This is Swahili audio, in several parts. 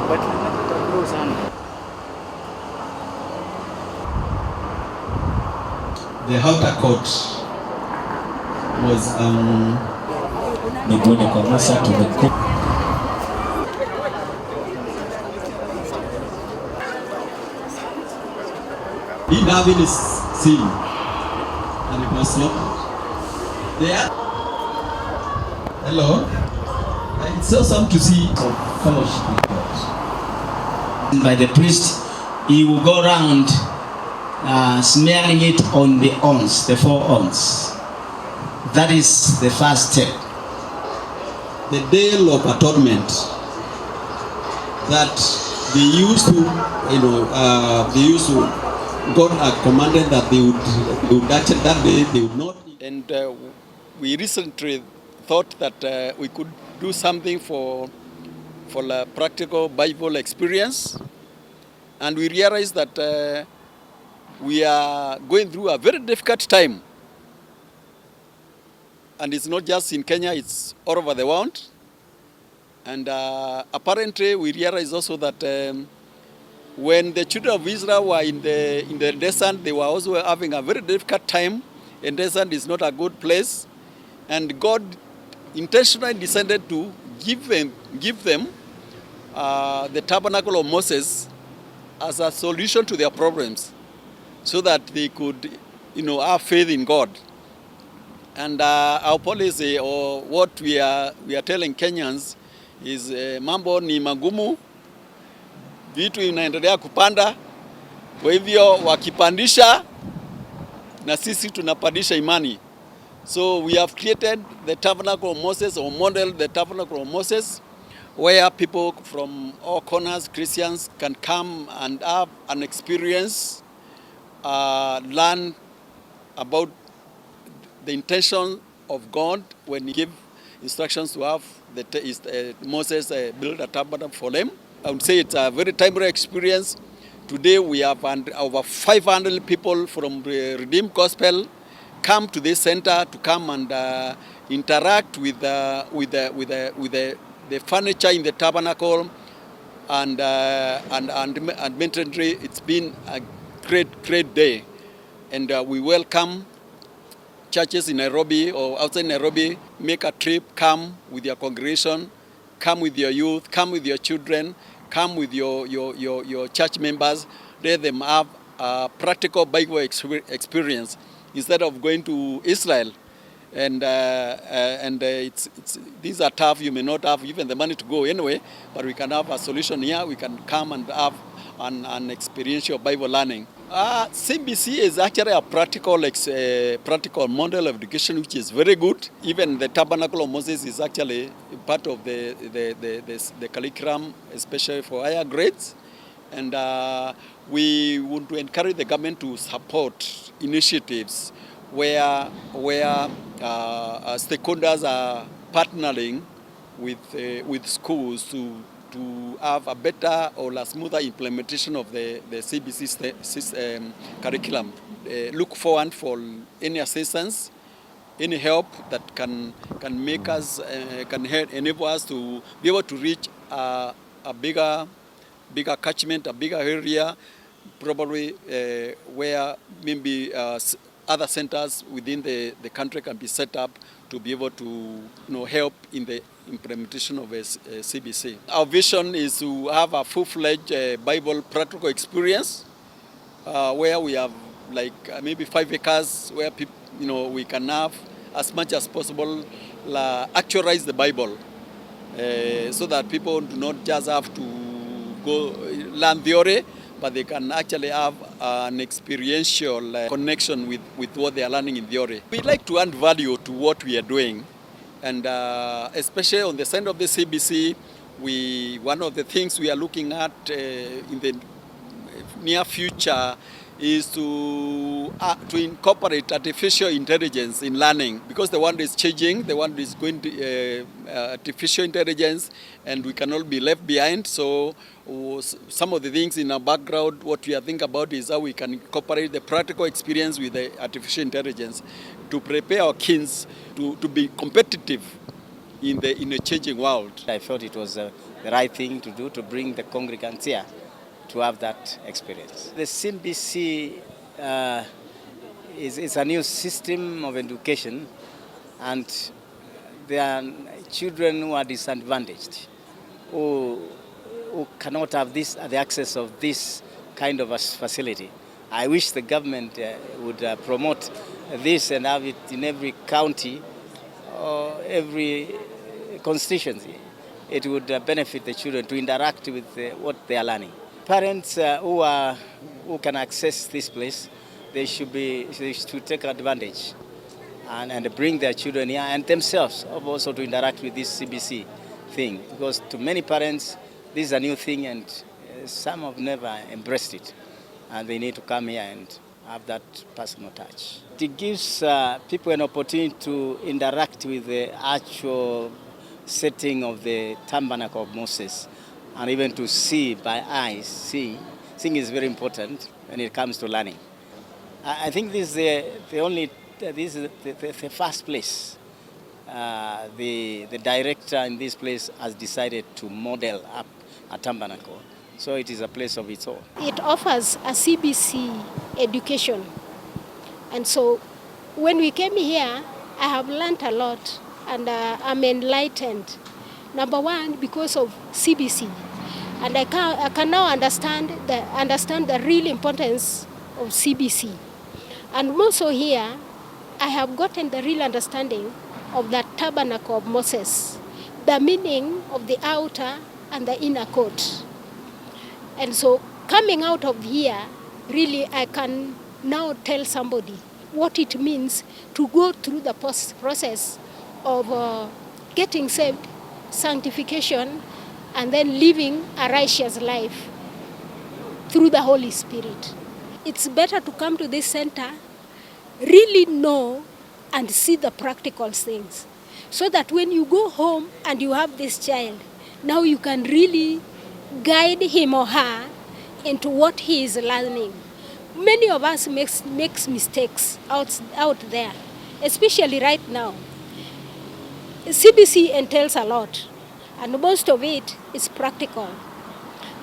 The outer court was miguuni kwa Musa tumekuwa he having his sin and it was not there. Hello. It's awesome to see fellowship with God. by the priest. He will go around smearing it on the horns, the four horns. That is the first step. The day of atonement that they used to, God had commanded that they would actually that day they would not. And we recently thought that we could do something for a practical Bible experience, and we realized that we are going through a very difficult time. And it's not just in Kenya, it's all over the world. And apparently we realize also that when the children of Israel were in the desert, they were also having a very difficult time. And desert is not a good place. And God intentionally decided to give them the Tabernacle of Moses as a solution to their problems, so that they could, have faith in God. And our policy, or what we are telling Kenyans, is mambo ni magumu, vitu inaendelea kupanda, kwa hivyo wakipandisha na sisi tunapandisha imani. So we have created the Tabernacle of Moses, or modeled the Tabernacle of Moses, where people from all corners, Christians, can come and have an experience, learn about the intention of God when He gave instructions to have Moses build a tabernacle for them. I would say it's a very timely experience. Today we have over 500 people from the Redeemed Gospel come to this center to come and interact with the furniture in the tabernacle, and admittedly it's been a great day, and we welcome churches in Nairobi or outside Nairobi. Make a trip, come with your congregation, come with your youth, come with your children, come with your church members. Let them have a practical Bible experience instead of going to Israel. And these are tough. You may not have even the money to go anyway, but we can have a solution here. We can come and have an experiential Bible learning. CBC is actually a practical model of education, which is very good. Even the Tabernacle of Moses is actually part of the curriculum, especially for higher grades. And we want to encourage the government to support initiatives where stakeholders are partnering with schools to have a better or a smoother implementation of the CBC curriculum. Look forward for any assistance, any help that can make us, can enable us to be able to reach a bigger catchment, a bigger area, probably where maybe other centers within the country can be set up to be able to help in the implementation of a CBC. Our vision is to have a full-fledged Bible practical experience where we have like maybe 5 acres where people, we can have as much as possible actualize the Bible, so that people do not just have to go learn theory, but they can actually have an experiential connection with what they are learning in theory. We like to add value to what we are doing, and especially on the side of the CBC, one of the things we are looking at in the near future is to incorporate artificial intelligence in learning, because the world is changing, the world is going to artificial intelligence, and we cannot be left behind. So some of the things in our background, what we are thinking about is how we can incorporate the practical experience with the artificial intelligence to prepare our kids to be competitive in a changing world. I thought it was the right thing to do, to bring the congregants here to have that experience. The CBC is a new system of education, and there are children who are disadvantaged, who cannot have the access of this kind of a facility. I wish the government would promote this and have it in every county or every constituency. It would benefit the children to interact with what they are learning. Parents who can access this place, they should take advantage and bring their children here and themselves also to interact with this CBC thing, because to many parents this is a new thing and some have never embraced it, and they need to come here and have that personal touch. It gives people an opportunity to interact with the actual setting of the Tabernacle of Moses, and even to see by eyes. Seeing is very important when it comes to learning. I think this is the first place. The director in this place has decided to model up a tabernacle, so it is a place of its own. It offers a CBC education, and so when we came here, I have learned a lot, and I'm enlightened. Number one, because of CBC, and I can now understand the real importance of CBC, and also here I have gotten the real understanding of the Tabernacle of Moses, the meaning of the outer and the inner court. And so coming out of here, really I can now tell somebody what it means to go through the process of getting saved, sanctification, and then living a righteous life through the Holy Spirit. It's better to come to this center, really know and see the practical things, so that when you go home and you have this child, now you can really guide him or her into what he is learning. Many of us makes mistakes out there, especially right now. CBC entails a lot, and most of it is practical.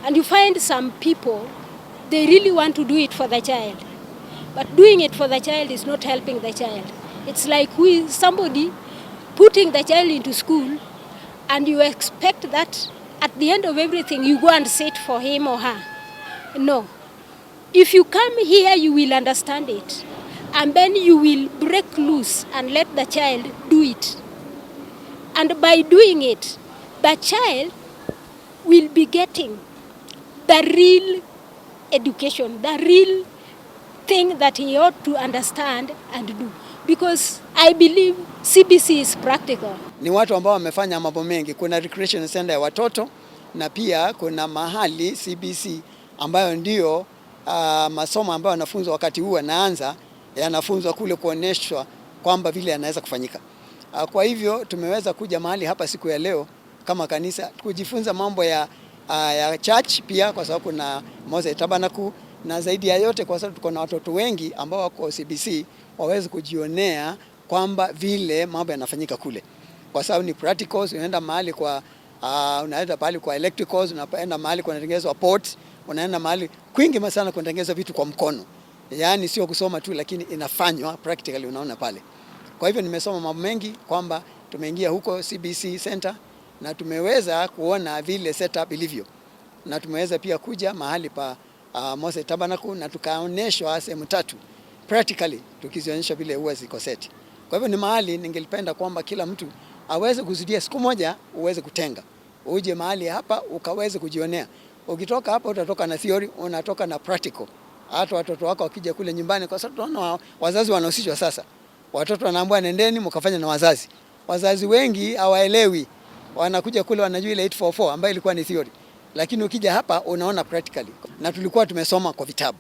And you find some people, they really want to do it for the child, but doing it for the child is not helping the child. It's like somebody putting the child into school, and you expect that at the end of everything you go and sit for him or her. No. If you come here, you will understand it, and then you will break loose and let the child do it. And by doing it, the child will be getting the real education, the real thing that he ought to understand and do. Because I believe CBC is practical. Ni watu ambao wamefanya mambo mengi. Kuna recreation center ya watoto, na pia kuna mahali CBC ambayo ndio masomo ambayo wanafunzwa wakati huu wanaanza, yanafunzwa kule kuoneshwa kwamba vile yanaweza kufanyika. Kwa hivyo tumeweza kuja mahali hapa siku ya leo kama kanisa kujifunza mambo ya church, pia kwa sababu kuna Moses Tabernacle, na zaidi ya yote kwa sababu tuko na watoto wengi ambao wako CBC waweze kujionea kwamba vile mambo yanafanyika kule, kwa sababu ni practicals. Unaenda mahali kwa electricals, unaenda mahali kwa kutengeneza ports, unaenda mahali kwingi sana kutengeneza vitu kwa mkono, yaani sio kusoma tu, lakini inafanywa practically, unaona pale. Kwa hivyo nimesoma mambo mengi, kwamba tumeingia huko CBC Centre na tumeweza kuona vile setup ilivyo, na tumeweza pia kuja mahali pa Moses Tabernacle na tukaonyeshwa sehemu tatu practically, tukizionyesha vile huwa ziko set. Kwa hivyo ni mahali ningelipenda kwamba kila mtu aweze kuzudia siku moja, uweze kutenga uje mahali hapa ukaweze kujionea. Ukitoka hapa utatoka na theory, unatoka na practical. Hata watoto wako wakija kule nyumbani, kwa sababu tunaona wazazi wanahusishwa sasa. Watoto wanaambiwa nendeni mkafanya na wazazi. Wazazi wengi hawaelewi. Wanakuja kule wanajua ile 844 ambayo ilikuwa ni theory. Lakini ukija hapa unaona practically. Na tulikuwa tumesoma kwa vitabu.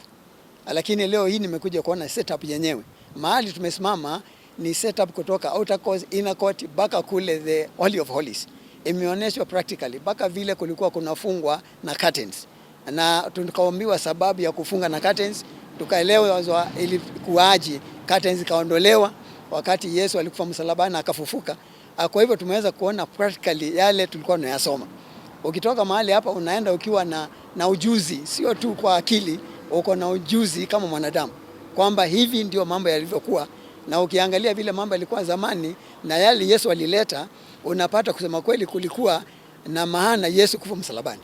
Lakini leo hii nimekuja kuona setup yenyewe. Mahali tumesimama ni setup kutoka outer court, inner court, mpaka kule the Holy of Holies. Imeonyeshwa practically mpaka vile kulikuwa kunafungwa na curtains. Na tukaambiwa sababu ya kufunga na curtains, tukaelewa ilikuwaje curtains kaondolewa wakati Yesu alikufa msalabani akafufuka. Kwa hivyo tumeweza kuona practically yale tulikuwa tunayasoma. Ukitoka mahali hapa unaenda ukiwa na ujuzi, sio tu kwa akili, uko na ujuzi kama mwanadamu kwamba hivi ndio mambo yalivyokuwa, na ukiangalia vile mambo yalikuwa zamani na yale Yesu alileta, unapata kusema kweli kulikuwa na maana Yesu kufa msalabani.